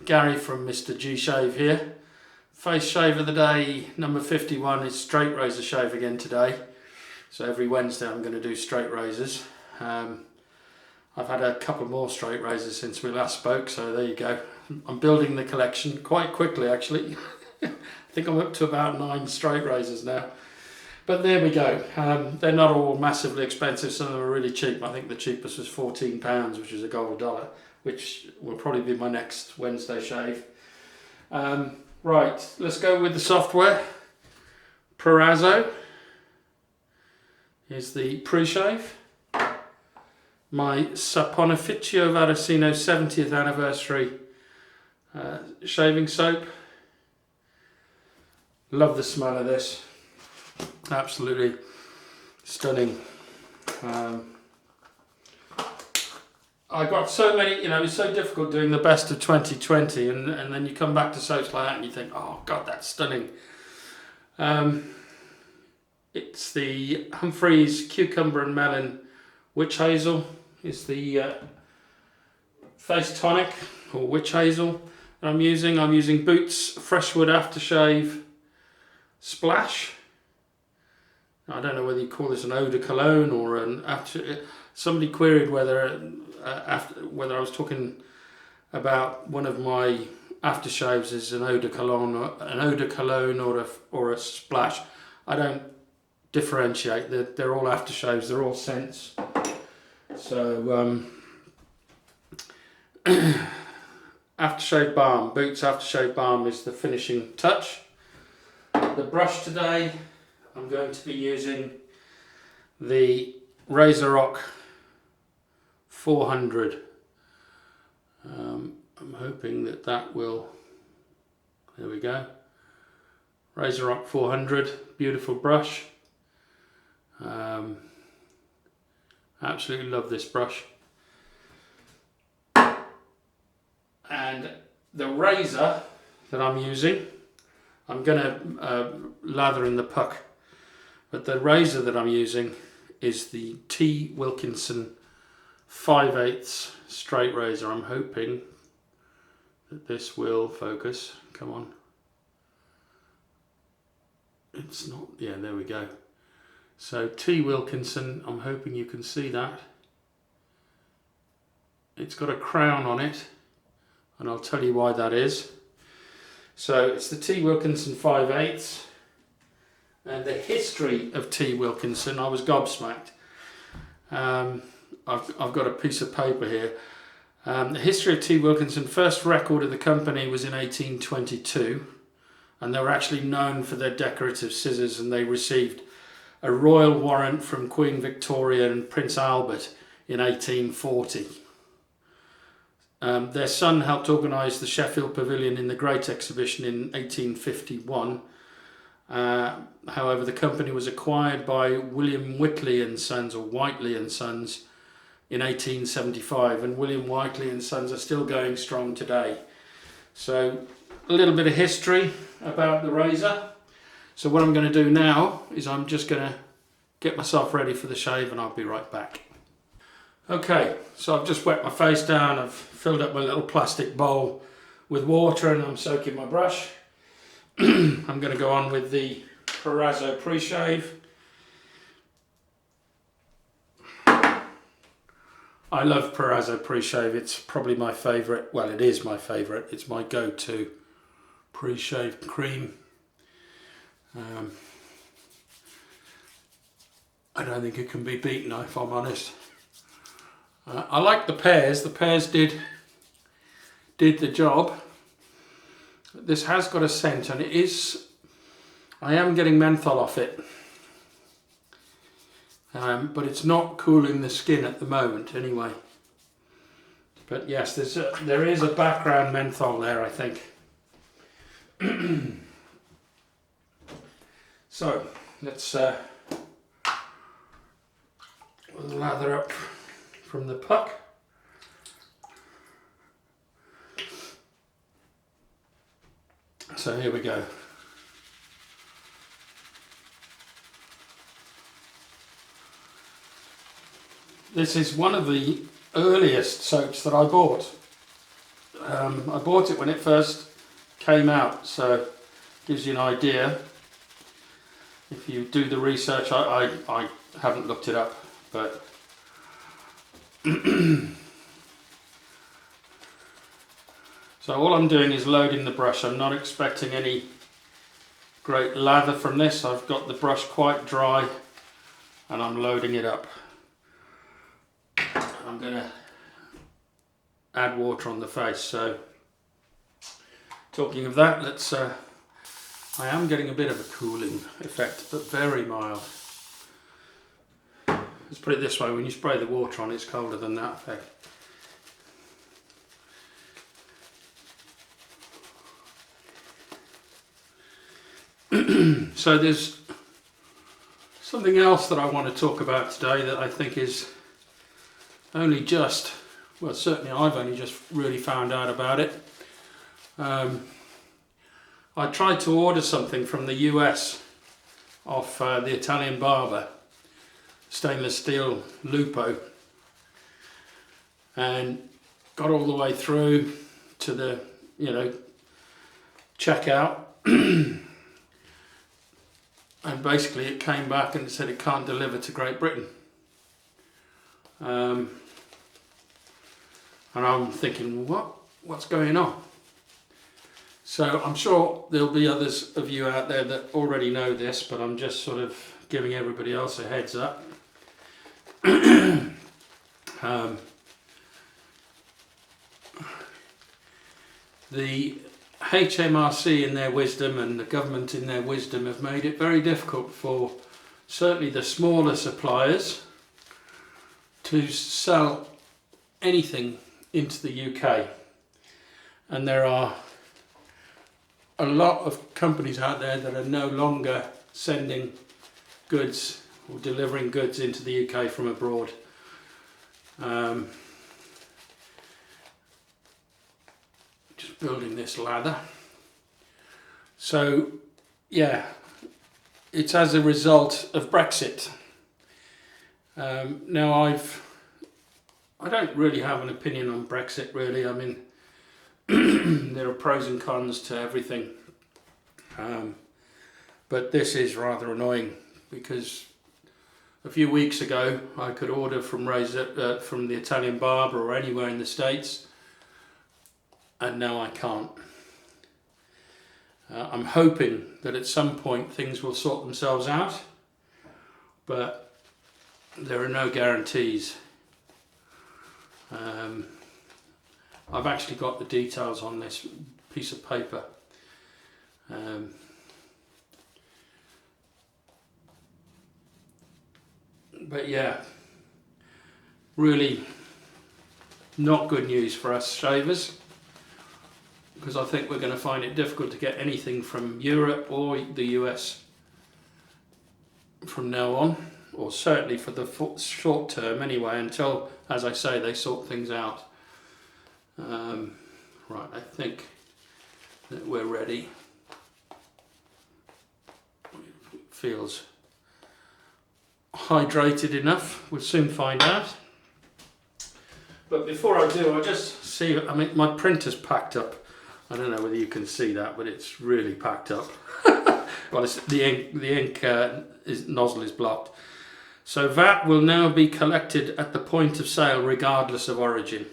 Gary from Mr. G Shave here. Face shave of the day, number 51, is straight razor shave again today. So every Wednesday I'm going to do straight razors. I've had a couple more straight razors since we last spoke, so there you go. I'm building the collection quite quickly actually. I think I'm up to about 9 straight razors now. But there we go. They're not all massively expensive, some of them are really cheap. I think the cheapest was £14, which is a gold dollar, which will probably be my next Wednesday shave. Right, let's go with the software. Proraso is the pre-shave. My Saponificio Varesino 70th anniversary shaving soap. Love the smell of this. Absolutely stunning. I got so many, you know, it's so difficult doing the best of 2020 and then you come back to soaps like that and you think, oh God, that's stunning. It's the Humphreys Cucumber and Melon Witch Hazel is the face tonic or witch hazel that I'm using. I'm using Boots Freshwood Aftershave Splash. I don't know whether you call this an eau de cologne or an after. Somebody queried whether I was talking about one of my aftershaves is an eau de cologne or a splash. I don't differentiate. They're all aftershaves. They're all scents. So aftershave balm. Boots aftershave balm is the finishing touch. The brush today, I'm going to be using the Razorock 400. I'm hoping that will, there we go. Razorock 400, beautiful brush. Absolutely love this brush. And the razor that I'm using, I'm going to lather in the puck. But the razor that I'm using is the T Wilkinson 5/8 straight razor. I'm hoping that this will focus. Come on. It's not, yeah, there we go. So T Wilkinson, I'm hoping you can see that. It's got a crown on it, and I'll tell you why that is. So it's the T Wilkinson 5/8. And the history of T Wilkinson, I was gobsmacked. I've got a piece of paper here. The history of T Wilkinson, first record of the company was in 1822, and they were actually known for their decorative scissors, and they received a royal warrant from Queen Victoria and Prince Albert in 1840. Their son helped organise the Sheffield Pavilion in the Great Exhibition in 1851. However, the company was acquired by William Whiteley and Sons, or Whiteley and Sons, in 1875, and William Whiteley and Sons are still going strong today. So a little bit of history about the razor. So what I'm going to do now is I'm just going to get myself ready for the shave, and I'll be right back. Okay, so I've just wet my face down. I've filled up my little plastic bowl with water and I'm soaking my brush. I'm going to go on with the Proraso pre-shave. I love Proraso pre-shave. It's probably my favourite. Well, it is my favourite. It's my go-to pre-shave cream. I don't think it can be beaten, if I'm honest. I like the pears. The pears did the job. This has got a scent, and I am getting menthol off it, but it's not cooling the skin at the moment anyway. But yes, there is a background menthol there, I think. So let's lather up from the puck. So here we go. This is one of the earliest soaps that I bought. I bought it when it first came out, so gives you an idea. If you do the research, I haven't looked it up, but so all I'm doing is loading the brush. I'm not expecting any great lather from this. I've got the brush quite dry and I'm loading it up. I'm going to add water on the face. So talking of that, let's I am getting a bit of a cooling effect, but very mild. Let's put it this way, when you spray the water on, it's colder than that effect. So there's something else that I want to talk about today that I think is only just, well, certainly I've only just really found out about it. I tried to order something from the US off the Italian barber, stainless steel lupo, and got all the way through to the, checkout. And basically it came back and it said it can't deliver to Great Britain. And I'm thinking, what's going on? So I'm sure there'll be others of you out there that already know this, but I'm just sort of giving everybody else a heads up. The HMRC in their wisdom and the government in their wisdom have made it very difficult for certainly the smaller suppliers to sell anything into the UK. And there are a lot of companies out there that are no longer sending goods or delivering goods into the UK from abroad. Just building this lather. So yeah, it's as a result of Brexit. Now I don't really have an opinion on Brexit really. I mean, there are pros and cons to everything, but this is rather annoying because a few weeks ago I could order from from the Italian barber or anywhere in the States, and now I can't. I'm hoping that at some point things will sort themselves out, but there are no guarantees. I've actually got the details on this piece of paper. But yeah, really not good news for us shavers, because I think we're going to find it difficult to get anything from Europe or the US from now on, or certainly for the short term anyway, until, as I say, they sort things out. Right, I think that we're ready. It feels hydrated enough, we'll soon find out. But before I do, I just see, I mean, my printer's packed up. I don't know whether you can see that, but it's really packed up. Well, the ink nozzle is blocked. So VAT will now be collected at the point of sale regardless of origin.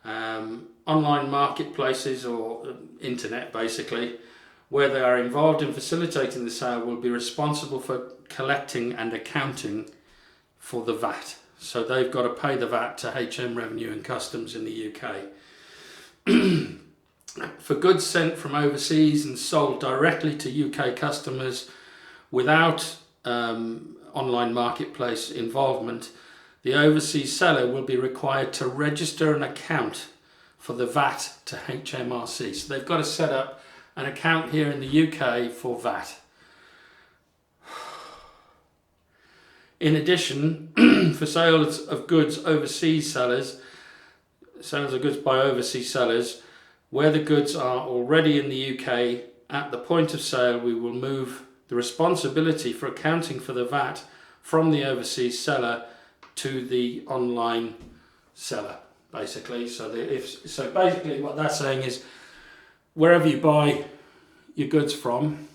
Online marketplaces or internet basically, where they are involved in facilitating the sale, will be responsible for collecting and accounting for the VAT. So they've got to pay the VAT to HM Revenue and Customs in the UK. For goods sent from overseas and sold directly to UK customers without online marketplace involvement, the overseas seller will be required to register an account for the VAT to HMRC. So they've got to set up an account here in the UK for VAT. In addition, for sales of goods overseas sellers, sales of goods by overseas sellers, where the goods are already in the UK, at the point of sale we will move the responsibility for accounting for the VAT from the overseas seller to the online seller. basically. So basically what that's saying is, wherever you buy your goods from,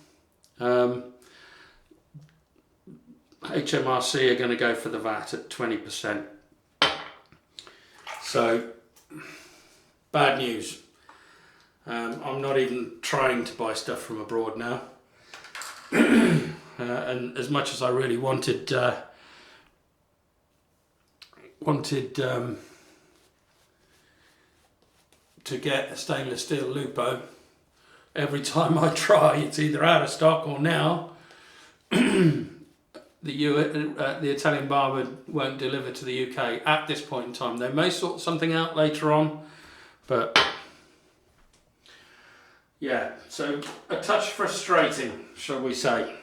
HMRC are going to go for the VAT at 20%. So, bad news. I'm not even trying to buy stuff from abroad now. And as much as I really wanted to get a stainless steel Lupo, every time I try, it's either out of stock or now the Italian barber won't deliver to the UK at this point in time. They may sort something out later on, but yeah, so a touch frustrating, shall we say.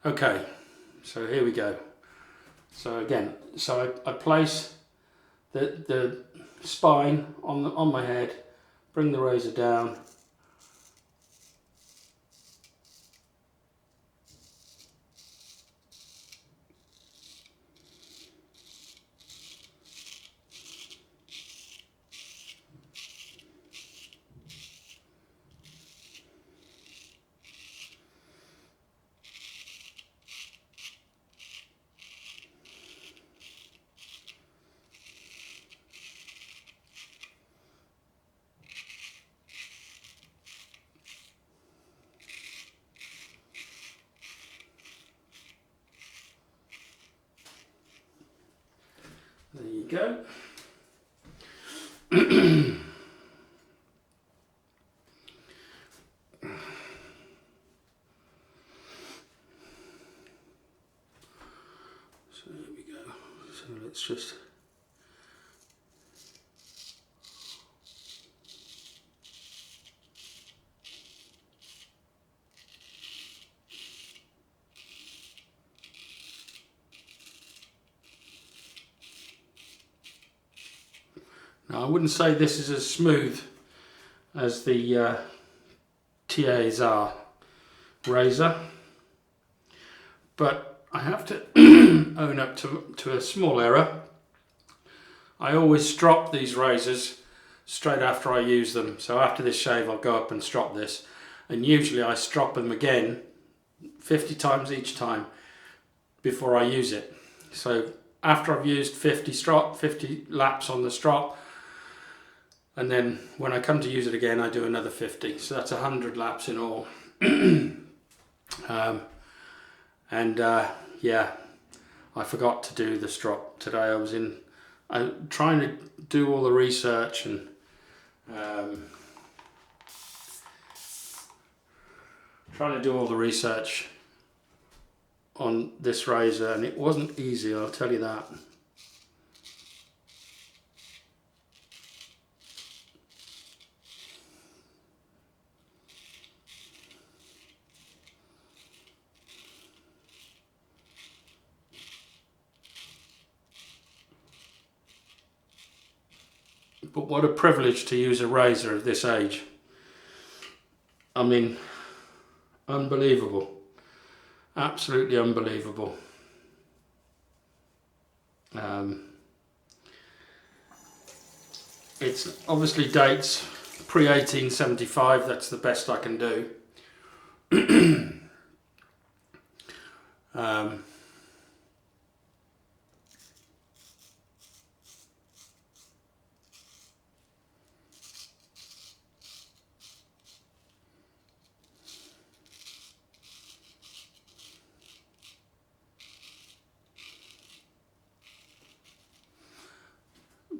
Okay, so here we go. So again, I place the spine on my head, bring the razor down, there you go. So here we go. So let's just now, I wouldn't say this is as smooth as the TA's razor, but I have to own up to a small error. I always strop these razors straight after I use them. So after this shave, I'll go up and strop this, and usually I strop them again 50 times each time before I use it. So after I've used 50 laps on the strop, and then when I come to use it again, I do another 50. So that's 100 laps in all. Yeah, I forgot to do the strop today. I'm trying to do all the research and on this razor, and it wasn't easy, I'll tell you that. But what a privilege to use a razor at this age. I mean, unbelievable. Absolutely unbelievable. It's obviously dates pre-1875, that's the best I can do.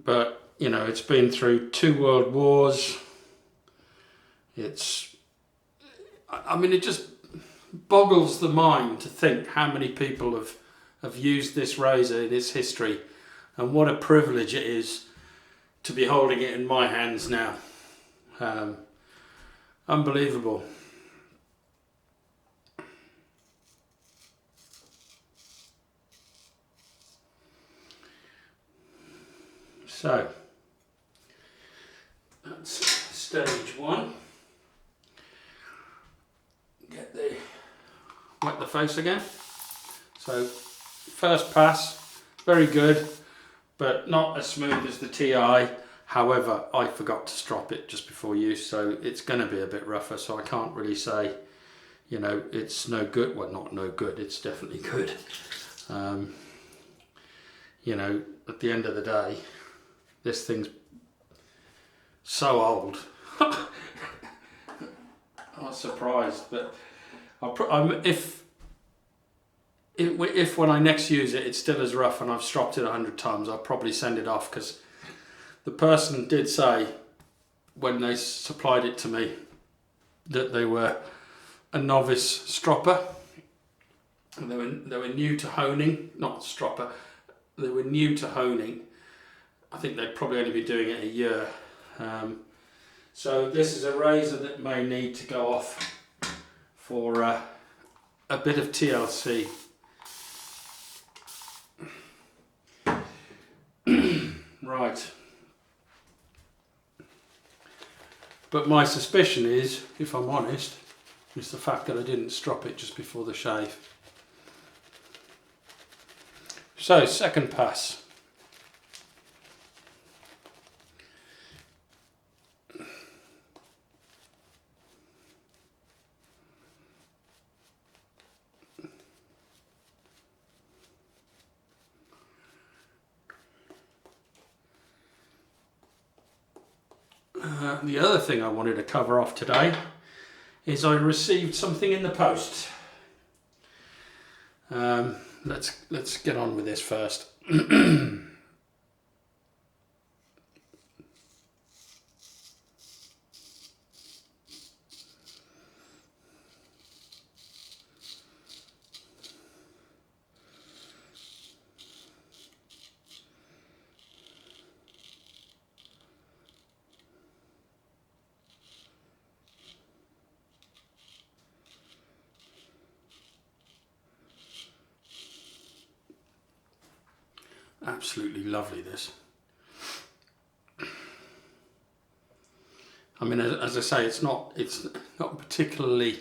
But, you know, it's been through 2 world wars. I mean, it just boggles the mind to think how many people have used this razor in its history, and what a privilege it is to be holding it in my hands now. Unbelievable. So, that's stage 1. Wet the face again. So, first pass, very good. but not as smooth as the TI. However, I forgot to strop it just before use, so it's going to be a bit rougher, so I can't really say, you know, it's no good. Well, not no good, it's definitely good. You know, at the end of the day, this thing's so old. I was surprised, but if when I next use it, it's still as rough and I've stropped it 100 times, I'll probably send it off, because the person did say when they supplied it to me that they were a novice stropper. And they were new to honing, not stropper. They were new to honing. I think they'd probably only be doing it a year. So this is a razor that may need to go off for a bit of TLC. Right. But my suspicion is, if I'm honest, is the fact that I didn't strop it just before the shave. So, second pass. The other thing I wanted to cover off today is I received something in the post. Let's get on with this first. Absolutely lovely, this. I mean, as I say, it's not particularly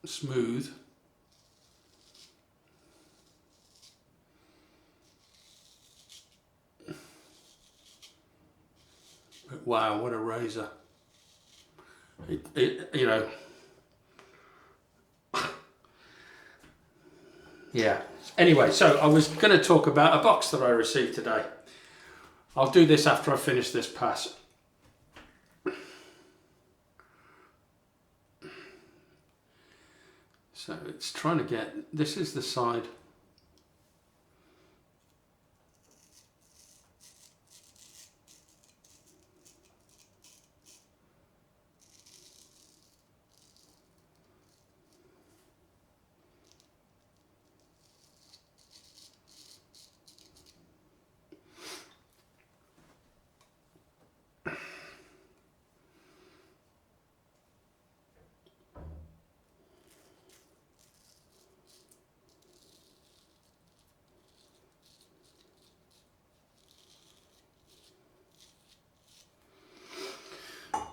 smooth. But wow, what a razor. You know, yeah. Anyway, so I was going to talk about a box that I received today. I'll do this after I finish this pass. So it's trying to get, this is the side.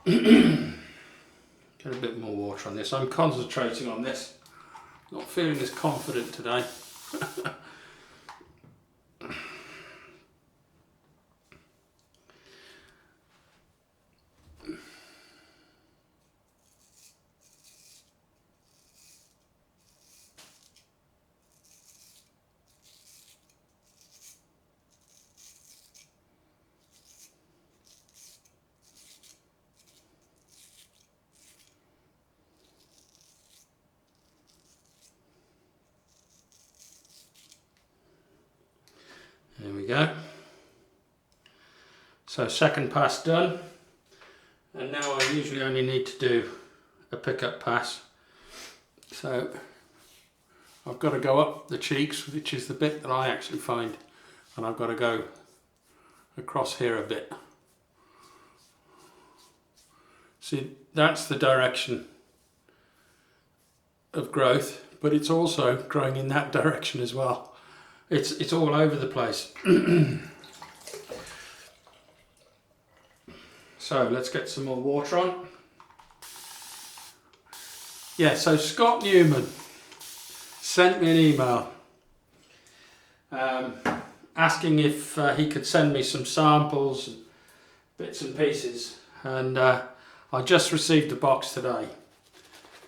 Get a bit more water on this. I'm concentrating on this. Not feeling as confident today. There we go. So second pass done, and now I usually only need to do a pickup pass. So I've got to go up the cheeks, which is the bit that I actually find, and I've got to go across here a bit. See, that's the direction of growth, but it's also growing in that direction as well. It's all over the place. So let's get some more water on. Yeah, so Scott Newman sent me an email asking if he could send me some samples, bits and pieces, and I just received the box today.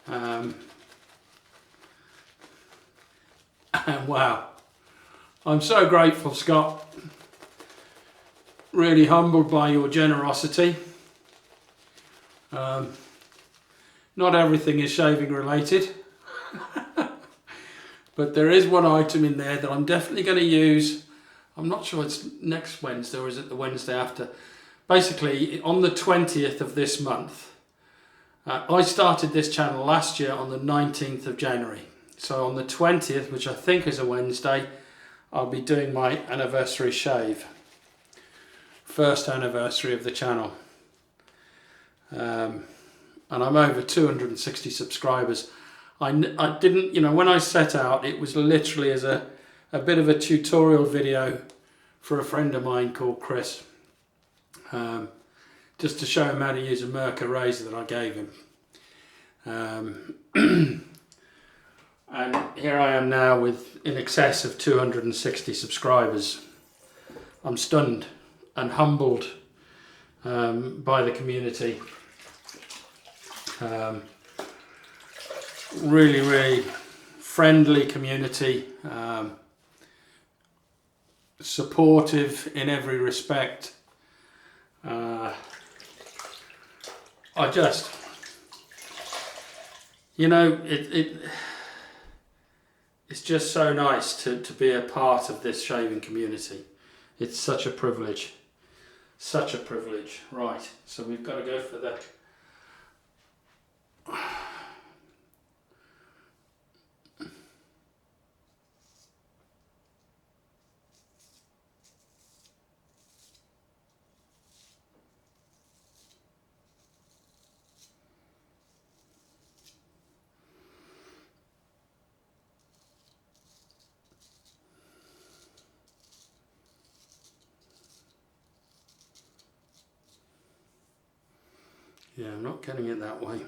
And wow, I'm so grateful, Scott. Really humbled by your generosity. Not everything is shaving related, but there is one item in there that I'm definitely going to use. I'm not sure it's next Wednesday or is it the Wednesday after. Basically, on the 20th of this month, I started this channel last year on the 19th of January. So on the 20th, which I think is a Wednesday, I'll be doing my anniversary shave. First anniversary of the channel. And I'm over 260 subscribers. I didn't, you know, when I set out, it was literally as a bit of a tutorial video for a friend of mine called Chris. Just to show him how to use a Mrgshave razor that I gave him. And here I am now with in excess of 260 subscribers. I'm stunned and humbled by the community. Really, really friendly community, supportive in every respect. I just, you know, it's just so nice to be a part of this shaving community. It's such a privilege. Such a privilege. Right, so we've got to go for the... Yeah, I'm not getting it that way.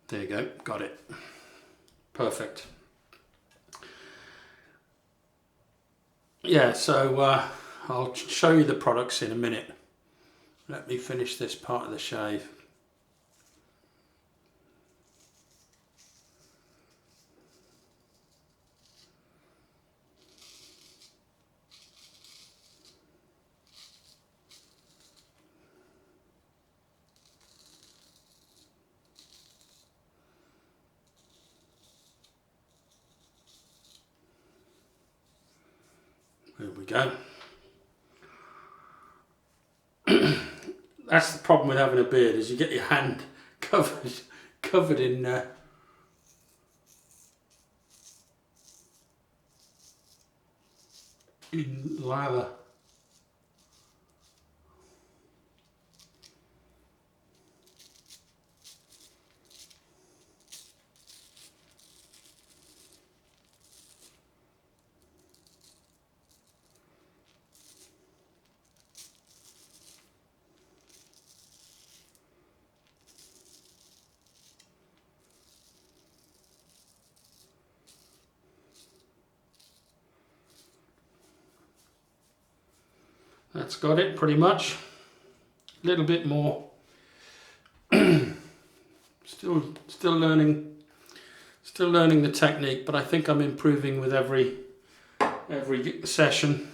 There you go, got it. Perfect. Yeah, so I'll show you the products in a minute. Let me finish this part of the shave. There we go. That's the problem with having a beard, is you get your hand covered in lather. That's got it pretty much. A little bit more. still learning the technique, but I think I'm improving with every session.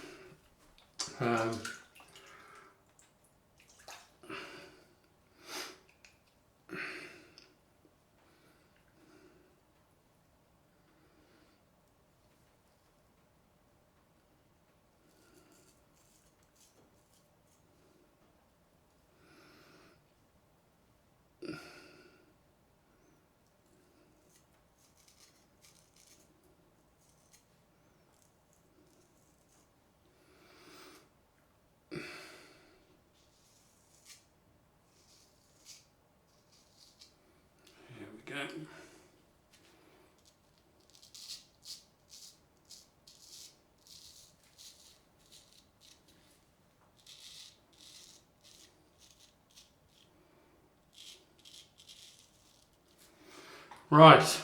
Right,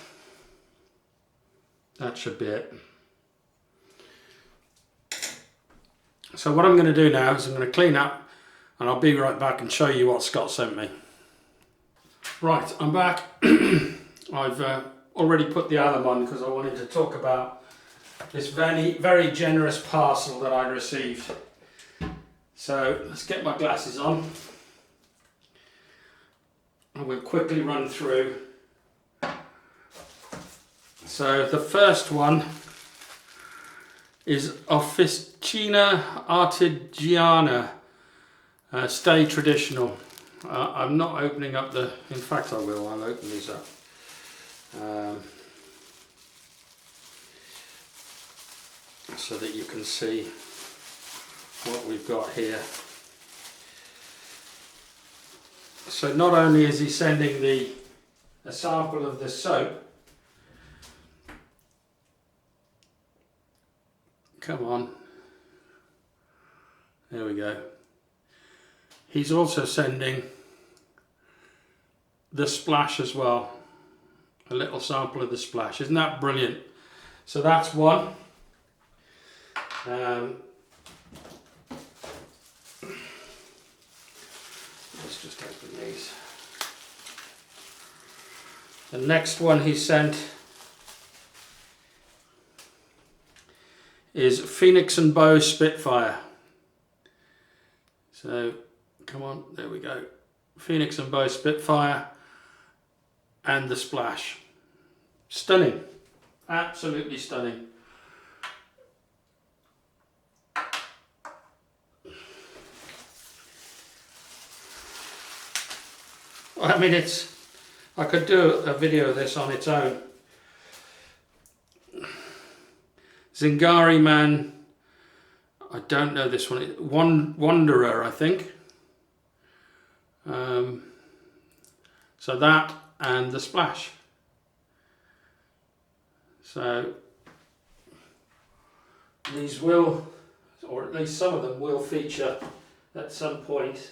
that should be it. So what I'm going to do now is I'm going to clean up, and I'll be right back and show you what Scott sent me. Right, I'm back. I've already put the alum on because I wanted to talk about this very generous parcel that I received. So let's get my glasses on. I will quickly run through. So the first one is Officina Artigiana, Stay Traditional. I'm not opening up the, in fact I will, I'll open these up. So that you can see what we've got here. So not only is he sending a sample of the soap, come on, there we go. He's also sending the splash as well, a little sample of the splash. Isn't that brilliant? So that's one. Let's just open these. The next one he sent is Phoenix and Bow Spitfire. So come on, there we go. Phoenix and Bow Spitfire and the splash. Stunning, absolutely stunning. I mean, I could do a video of this on its own. Zingari Man, I don't know this one. Wanderer, I think. So that and the splash. So these will, or at least some of them will feature at some point.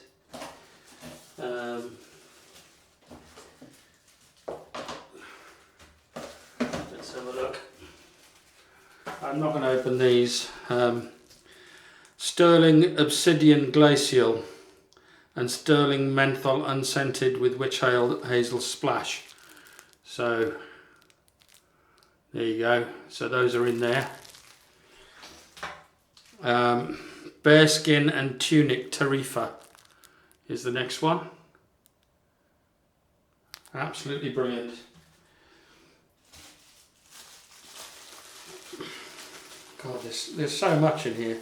Let's have a look. I'm not going to open these. Sterling Obsidian Glacial and Sterling Menthol Unscented with Witch Hazel Splash. So there you go. So those are in there. Bearskin and Tunic Tarifa is the next one. Absolutely brilliant. God, there's so much in here.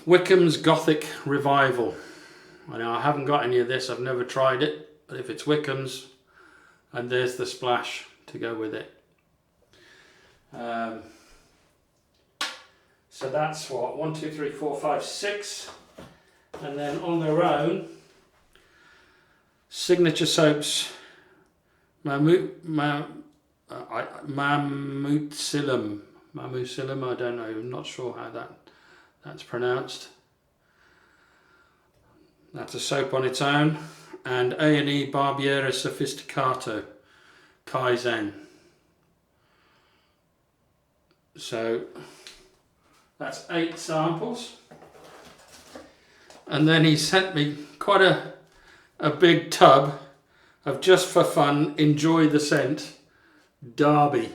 Wickham's Gothic Revival. I know I haven't got any of this, I've never tried it, but if it's Wickham's, and there's the splash to go with it. So that's what, 1, 2, 3, 4, 5, 6, and then on their own, Signature Soaps, Mamucilum, I don't know, I'm not sure how that's pronounced. That's a soap on its own. And A&E Barbiera Sophisticato Kaizen. So that's 8 samples. And then he sent me quite a big tub of, just for fun, enjoy the scent, Derby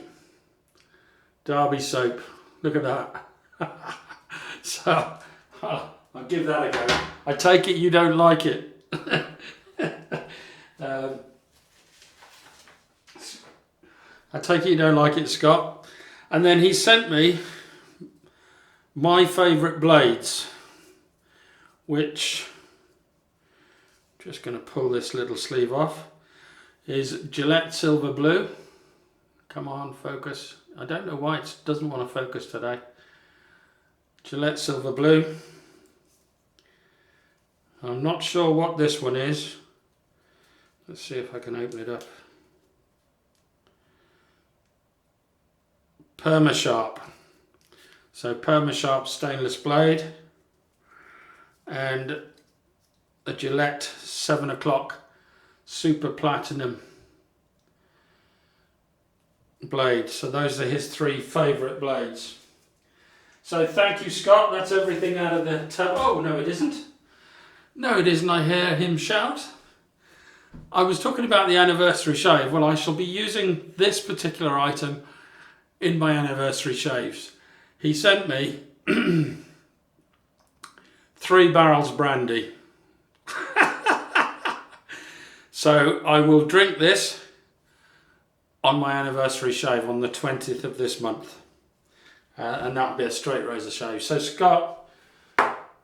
soap. Look at that. So I'll give that a go. I take it you don't like it. I take it you don't like it, Scott. And then he sent me my favourite blades, which, just going to pull this little sleeve off, is Gillette Silver Blue. Come on, focus. I don't know why it doesn't want to focus today. Gillette Silver Blue. I'm not sure what this one is. Let's see if I can open it up. Permasharp. So Permasharp stainless blade. And a Gillette 7 o'clock Super Platinum blade. So those are his 3 favourite blades. So thank you, Scott. That's everything out of the tub. Oh, no it isn't. No it isn't, I hear him shout. I was talking about the anniversary shave. Well, I shall be using this particular item in my anniversary shaves. He sent me 3 barrels brandy. So I will drink this on my anniversary shave on the 20th of this month. And that'll be a straight razor shave. So Scott,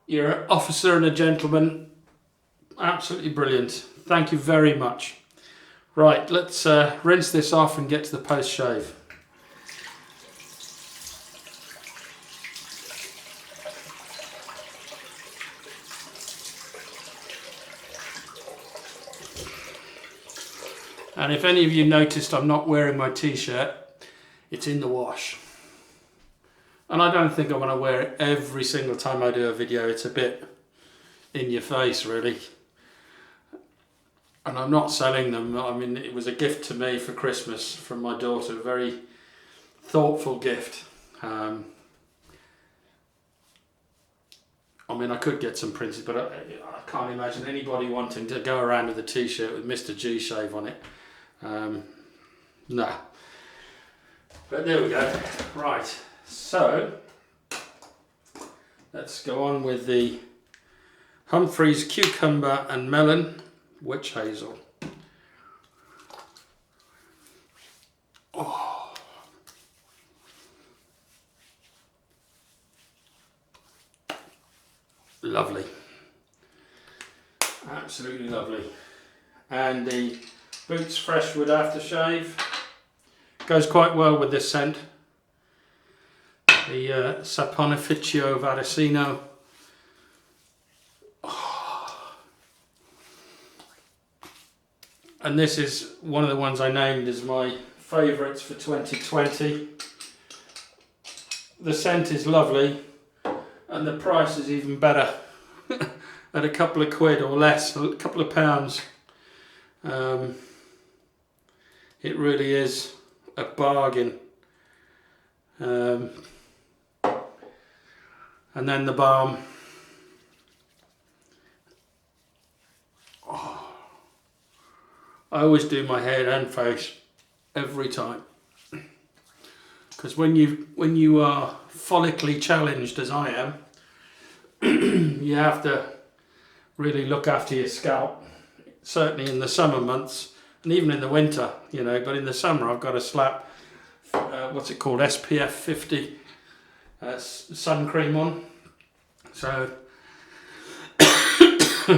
you're an officer and a gentleman. Absolutely brilliant. Thank you very much. Right, let's rinse this off and get to the post shave. And if any of you noticed I'm not wearing my t-shirt, it's in the wash. And I don't think I want to wear it every single time I do a video. It's a bit in your face, really. And I'm not selling them. I mean, it was a gift to me for Christmas from my daughter, a very thoughtful gift. I mean, I could get some printed, but I can't imagine anybody wanting to go around with a t-shirt with Mr. G shave on it. No. But there we go. Right, so let's go on with the Humphreys Cucumber and Melon Witch Hazel. Oh. Lovely. Absolutely lovely. And the Boots Freshwood aftershave goes quite well with this scent. The Saponificio Varesino. Oh. And this is one of the ones I named as my favourites for 2020. The scent is lovely and the price is even better at a couple of quid or less, a couple of pounds. It really is a bargain. And then the balm. Oh. I always do my head and face every time. Because when you are follically challenged as I am, you have to really look after your scalp. Certainly in the summer months and even in the winter, you know, but in the summer I've got to slap what's it called, SPF 50 sun cream on. So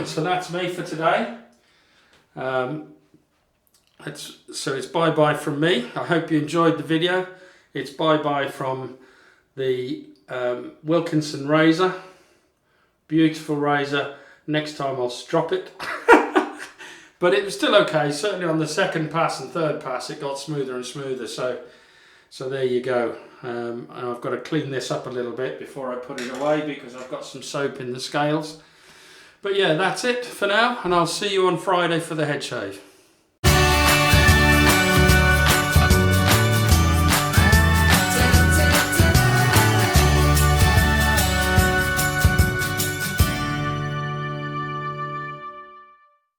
so that's me for today. So it's bye bye from me. I hope you enjoyed the video. It's bye bye from the Wilkinson razor. Beautiful razor. Next time I'll strop it. But it was still okay. Certainly on the second pass and third pass it got smoother and smoother. So there you go. And I've got to clean this up a little bit before I put it away because I've got some soap in the scales. But yeah, that's it for now, and I'll see you on Friday for the head shave.